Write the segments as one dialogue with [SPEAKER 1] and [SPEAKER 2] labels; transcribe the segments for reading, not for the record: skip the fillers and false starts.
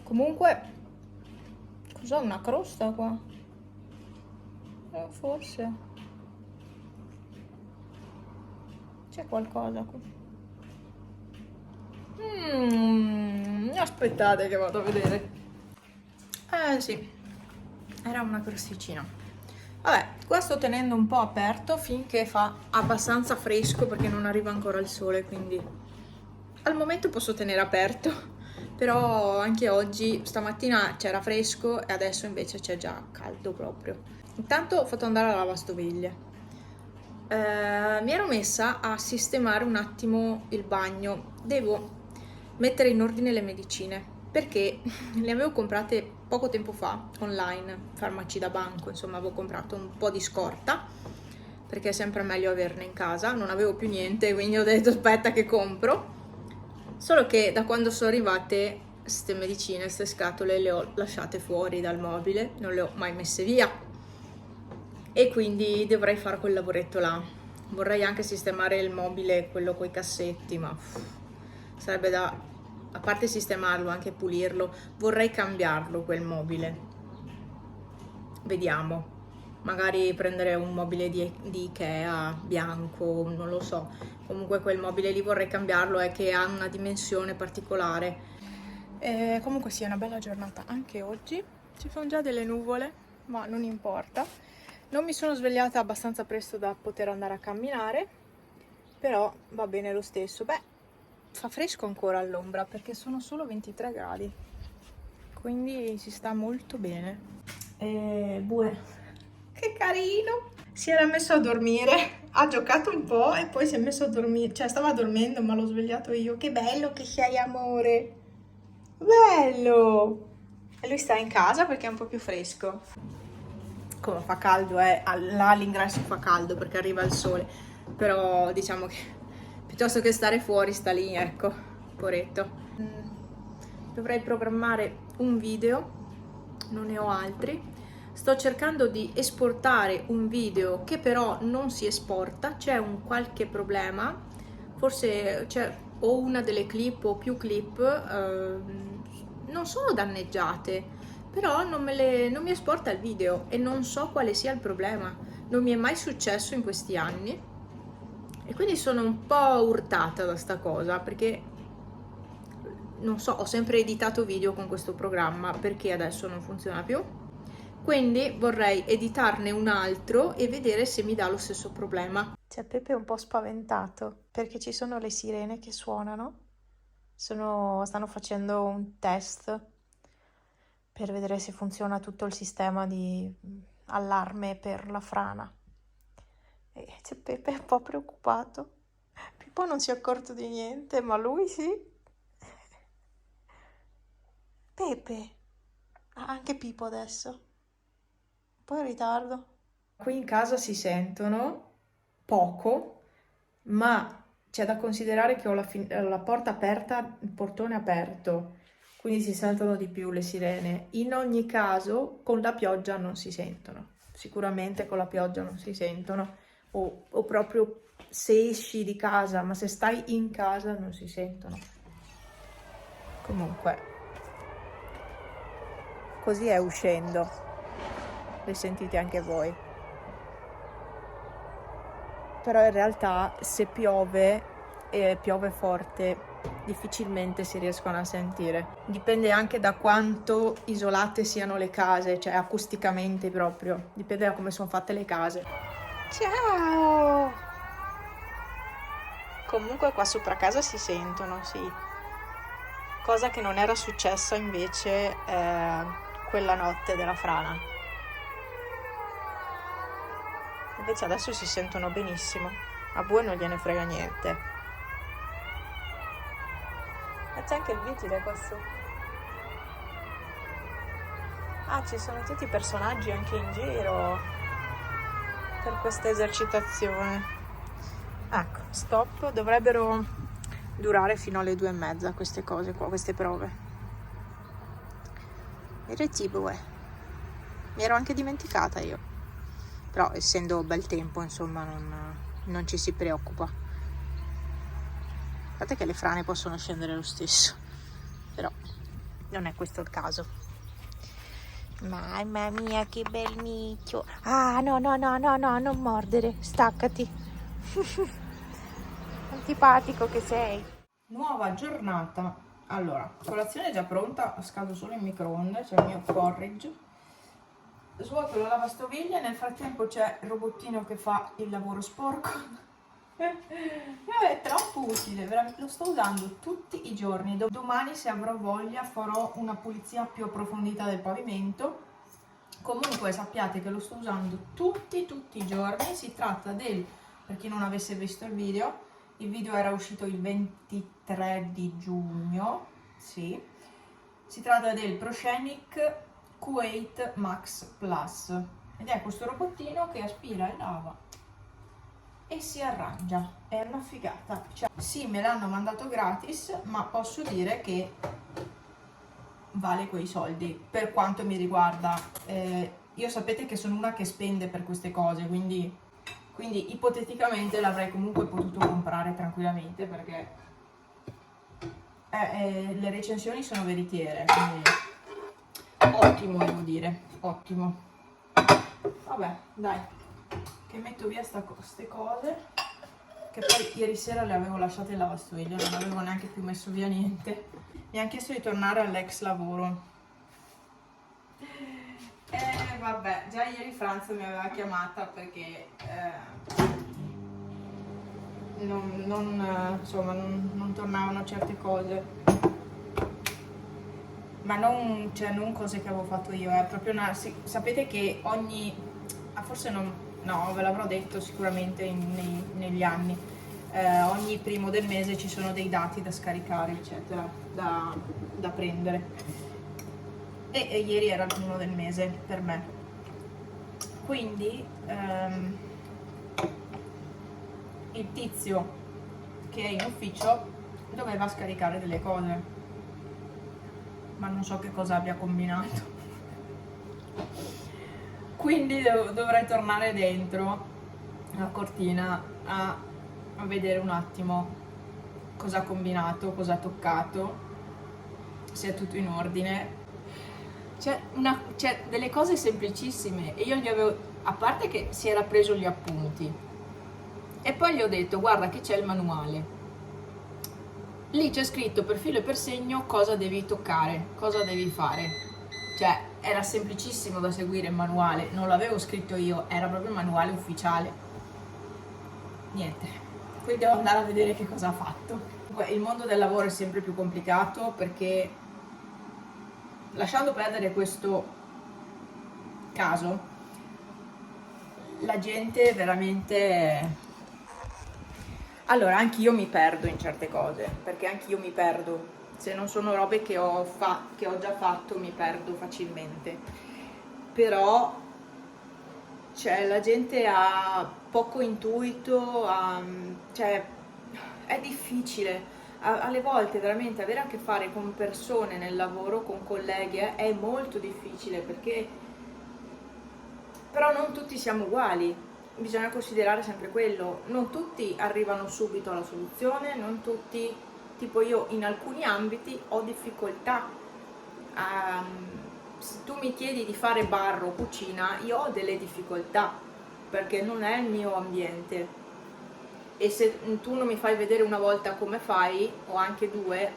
[SPEAKER 1] Comunque, cos'è, una crosta qua? Forse c'è qualcosa qui. Aspettate che vado a vedere. Sì, era una crosticina. Vabbè, qua sto tenendo un po' aperto finché fa abbastanza fresco, perché non arriva ancora il sole, quindi al momento posso tenere aperto. Però anche oggi, stamattina c'era fresco e adesso invece c'è già caldo proprio. Intanto ho fatto andare la lavastoviglie. Mi ero messa a sistemare un attimo il bagno. Devo mettere in ordine le medicine perché le avevo comprate poco tempo fa online, farmaci da banco, insomma avevo comprato un po' di scorta perché è sempre meglio averne in casa, non avevo più niente, quindi ho detto aspetta che compro. Solo che da quando sono arrivate queste medicine, queste scatole, le ho lasciate fuori dal mobile, non le ho mai messe via e quindi dovrei fare quel lavoretto là. Vorrei anche sistemare il mobile, quello coi cassetti, ma sarebbe da, a parte sistemarlo, anche pulirlo, vorrei cambiarlo quel mobile. Vediamo, magari prendere un mobile di Ikea bianco, non lo so. Comunque quel mobile lì vorrei cambiarlo, è che ha una dimensione particolare. Comunque sì, è una bella giornata anche oggi. Ci sono già delle nuvole, ma non importa. Non mi sono svegliata abbastanza presto da poter andare a camminare, però va bene lo stesso. Beh, fa fresco ancora all'ombra perché sono solo 23 gradi, quindi si sta molto bene. Bue, che carino! Si era messo a dormire, ha giocato un po' e poi si è messo a dormire, cioè stava dormendo ma l'ho svegliato io. Che bello che sei, amore! Bello! E lui sta in casa perché è un po' più fresco. Come fa caldo, là all'ingresso fa caldo perché arriva il sole, però diciamo che piuttosto che stare fuori sta lì, ecco, poretto. Dovrei programmare un video, non ne ho altri. Sto cercando di esportare un video che però non si esporta, c'è un qualche problema, forse c'è o una delle clip o più clip non sono danneggiate, però non mi esporta il video e non so quale sia il problema. Non mi è mai successo in questi anni e quindi sono un po' urtata da sta cosa perché non so, ho sempre editato video con questo programma, perché adesso non funziona più. Quindi vorrei editarne un altro e vedere se mi dà lo stesso problema. C'è Pepe un po' spaventato perché ci sono le sirene che suonano. Stanno facendo un test per vedere se funziona tutto il sistema di allarme per la frana. E c'è Pepe un po' preoccupato. Pippo non si è accorto di niente, ma lui sì. Pepe. Anche Pippo adesso. Un po' in ritardo. Qui in casa si sentono poco, ma c'è da considerare che ho la porta aperta, il portone aperto, quindi si sentono di più le sirene. In ogni caso, con la pioggia non si sentono. Sicuramente con la pioggia non si sentono. O proprio se esci di casa, ma se stai in casa non si sentono. Comunque, così è uscendo. Le sentite anche voi. Però in realtà se piove e piove forte difficilmente si riescono a sentire. Dipende anche da quanto isolate siano le case, cioè acusticamente proprio, dipende da come sono fatte le case. Ciao! Comunque qua sopra casa si sentono, sì. Cosa che non era successa invece quella notte della frana. Invece adesso si sentono benissimo. A Bue non gliene frega niente. E c'è anche il vigile qua su. Ah, ci sono tutti i personaggi anche in giro per questa esercitazione. Ecco, stop. Dovrebbero durare fino alle 2:30 queste cose qua, queste prove. Era Bue. Mi ero anche dimenticata io. però essendo bel tempo, insomma, non ci si preoccupa. Guardate che le frane possono scendere lo stesso, però non è questo il caso. Mamma mia, che bel micchio! Ah, no, no, no, no, no, non mordere, staccati. Antipatico che sei. Nuova giornata. Allora, colazione è già pronta, scaldo solo il microonde, c'è il mio porridge. Svuoto la lavastoviglie, nel frattempo c'è il robottino che fa il lavoro sporco. È troppo utile, lo sto usando tutti i giorni. Domani, se avrò voglia, farò una pulizia più approfondita del pavimento. Comunque sappiate che lo sto usando tutti i giorni. Si tratta per chi non avesse visto il video era uscito il 23 di giugno, sì. Si tratta del ProScenic Q8 Max Plus ed è questo robottino che aspira e lava e si arrangia. È una figata. Cioè, sì, me l'hanno mandato gratis, ma posso dire che vale quei soldi per quanto mi riguarda. Io sapete che sono una che spende per queste cose, quindi ipoteticamente l'avrei comunque potuto comprare tranquillamente, perché le recensioni sono veritiere, quindi ottimo, devo dire, ottimo. Vabbè, dai, che metto via queste cose, che poi ieri sera le avevo lasciate in lavastoviglie, non avevo neanche più messo via niente. Mi hanno chiesto di tornare all'ex lavoro. Vabbè, già ieri Franz mi aveva chiamata perché insomma, non tornavano certe cose, ma non cose che avevo fatto io, è proprio sapete che forse no, ve l'avrò detto sicuramente negli anni, ogni primo del mese ci sono dei dati da scaricare, eccetera, da prendere. E ieri era il primo del mese per me, quindi il tizio che è in ufficio doveva scaricare delle cose, ma non so che cosa abbia combinato, quindi dovrei tornare dentro la cortina a vedere un attimo cosa ha combinato, cosa ha toccato, se è tutto in ordine. C'è delle cose semplicissime e io gli avevo, a parte che si era preso gli appunti, e poi gli ho detto: guarda che c'è il manuale, lì c'è scritto per filo e per segno cosa devi toccare, cosa devi fare. Cioè era semplicissimo da seguire il manuale, non l'avevo scritto io, era proprio il manuale ufficiale. Niente, qui devo andare a vedere che cosa ha fatto. Il mondo del lavoro è sempre più complicato, perché, lasciando perdere questo caso, la gente veramente... Allora, anch'io mi perdo in certe cose, perché anch'io mi perdo. Se non sono robe che ho già fatto, mi perdo facilmente. Però, cioè, la gente ha poco intuito, cioè, è difficile. Alle volte veramente avere a che fare con persone nel lavoro, con colleghi, è molto difficile, perché però non tutti siamo uguali, bisogna considerare sempre quello, non tutti arrivano subito alla soluzione, non tutti, tipo io in alcuni ambiti ho difficoltà, se tu mi chiedi di fare bar o cucina, io ho delle difficoltà, perché non è il mio ambiente. E se tu non mi fai vedere una volta come fai, o anche due,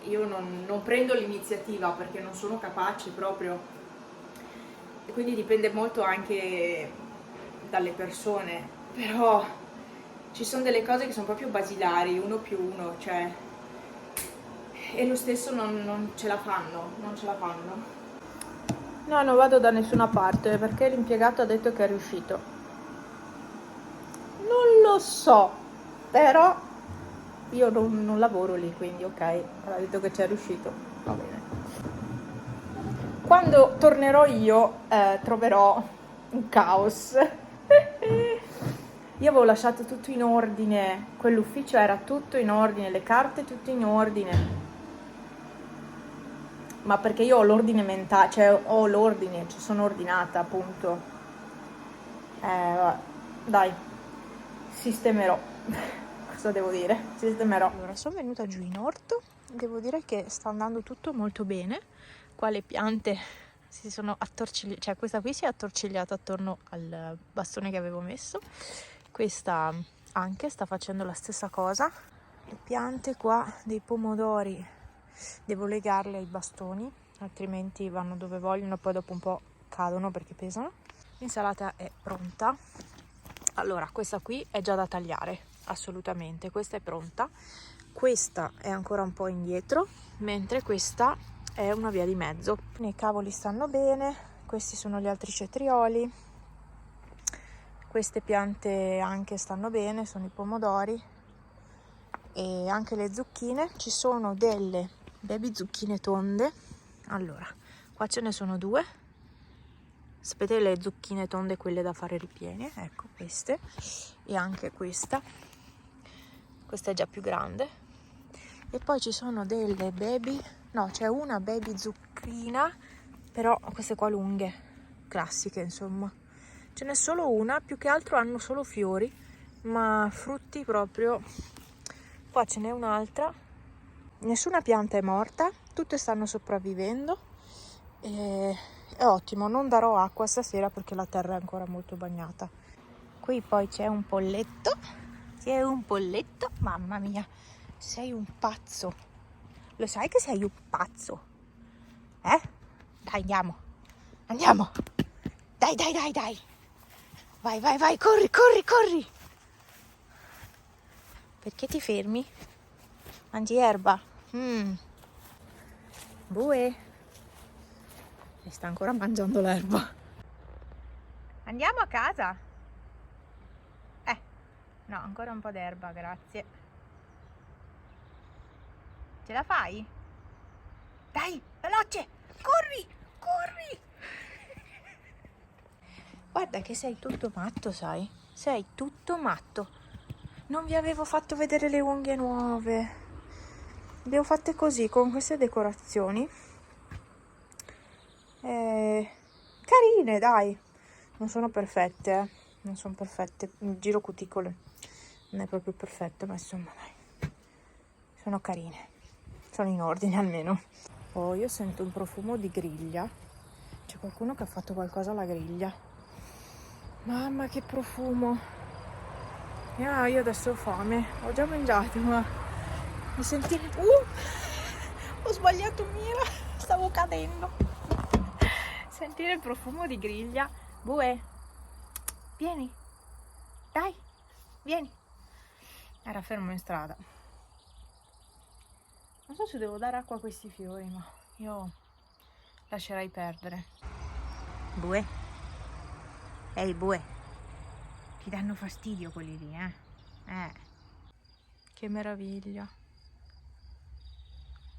[SPEAKER 1] io non prendo l'iniziativa, perché non sono capace proprio. E quindi dipende molto anche dalle persone, però ci sono delle cose che sono proprio basilari, 1+1, cioè, e lo stesso non ce la fanno, non ce la fanno. No, non vado da nessuna parte, perché l'impiegato ha detto che è riuscito. Non lo so, però io non lavoro lì, quindi ok, ha detto che c'è riuscito, va bene. Quando tornerò io troverò un caos. Io avevo lasciato tutto in ordine, quell'ufficio era tutto in ordine, le carte tutte in ordine, ma perché io ho l'ordine mentale, cioè ho l'ordine, cioè sono ordinata, appunto. Vabbè, dai, sistemerò. Cosa devo dire? Sistemerò. Allora, sono venuta giù in orto, devo dire che sta andando tutto molto bene. Qua le piante si sono attorcigliate, cioè questa qui si è attorcigliata attorno al bastone che avevo messo, questa anche sta facendo la stessa cosa. Le piante qua dei pomodori devo legarle ai bastoni, altrimenti vanno dove vogliono, poi dopo un po' cadono perché pesano. L'insalata è pronta. Allora, questa qui è già da tagliare, assolutamente, questa è pronta. Questa è ancora un po' indietro, mentre questa è una via di mezzo. I cavoli stanno bene, questi sono gli altri cetrioli. Queste piante anche stanno bene, sono i pomodori e anche le zucchine. Ci sono delle baby zucchine tonde. Allora, qua ce ne sono due. Sapete le zucchine tonde, quelle da fare ripiene? Ecco queste. E anche questa. Questa è già più grande. E poi ci sono delle baby, no, c'è una baby zucchina, però queste qua lunghe, classiche insomma. Ce n'è solo una, più che altro hanno solo fiori, ma frutti proprio. Qua ce n'è un'altra. Nessuna pianta è morta, tutte stanno sopravvivendo. È ottimo, non darò acqua stasera perché la terra è ancora molto bagnata. Qui poi c'è un polletto, mamma mia, sei un pazzo, lo sai che sei un pazzo, eh? Dai, andiamo, dai, vai, corri, perché ti fermi? Mangi erba? Bue, e sta ancora mangiando l'erba. Andiamo a casa? No, ancora un po' d'erba, grazie. Ce la fai? Dai, veloce! Corri! Guarda che sei tutto matto, sai? Sei tutto matto. Non vi avevo fatto vedere le unghie nuove. Le ho fatte così, con queste decorazioni. Carine, dai. Non sono perfette, Non sono perfette. Il giro cuticole non è proprio perfetto, ma insomma, dai. Sono carine. Sono in ordine almeno. Oh, io sento un profumo di griglia. C'è qualcuno che ha fatto qualcosa alla griglia. Mamma, che profumo. Io adesso ho fame. Ho già mangiato, ma mi senti... ho sbagliato mira. Stavo cadendo. Sentire il profumo di griglia. Bue, vieni. Dai, vieni. Era fermo in strada. Non so se devo dare acqua a questi fiori, ma io lascerei perdere. Bue? Ehi, Bue. Ti danno fastidio quelli lì, eh? Che meraviglia.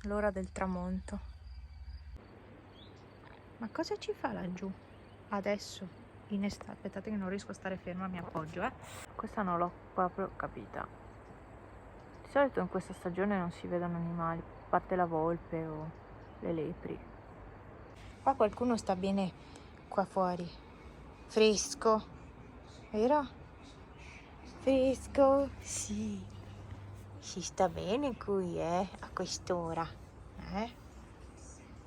[SPEAKER 1] L'ora del tramonto. Ma cosa ci fa laggiù? Adesso, in estate. Aspettate che non riesco a stare ferma, mi appoggio, Questa non l'ho proprio capita. Di solito in questa stagione non si vedono animali, a parte la volpe o le lepri. Qua qualcuno sta bene qua fuori. Fresco, vero? Fresco, sì. Si sta bene qui, a quest'ora,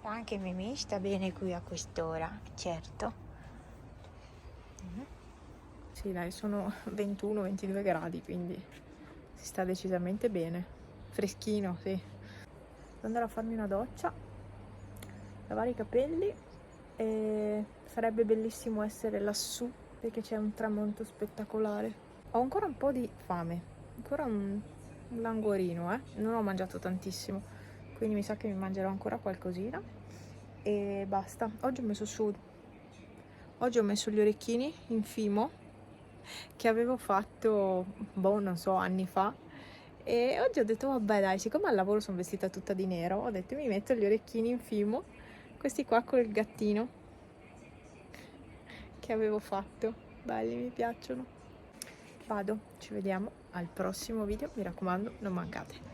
[SPEAKER 1] Anche Mimì sta bene qui a quest'ora, certo. Sì, dai, sono 21-22 gradi, quindi si sta decisamente bene. Freschino, sì. Devo andare a farmi una doccia, lavare i capelli e sarebbe bellissimo essere lassù perché c'è un tramonto spettacolare. Ho ancora un po' di fame, ancora un languorino, Non ho mangiato tantissimo, quindi mi sa che mi mangerò ancora qualcosina e basta. Oggi ho messo gli orecchini in fimo che avevo fatto, non so, anni fa, e oggi ho detto vabbè dai, siccome al lavoro sono vestita tutta di nero, ho detto mi metto gli orecchini in fimo, questi qua col gattino che avevo fatto, belli, mi piacciono. Vado, ci vediamo al prossimo video, mi raccomando, non mancate.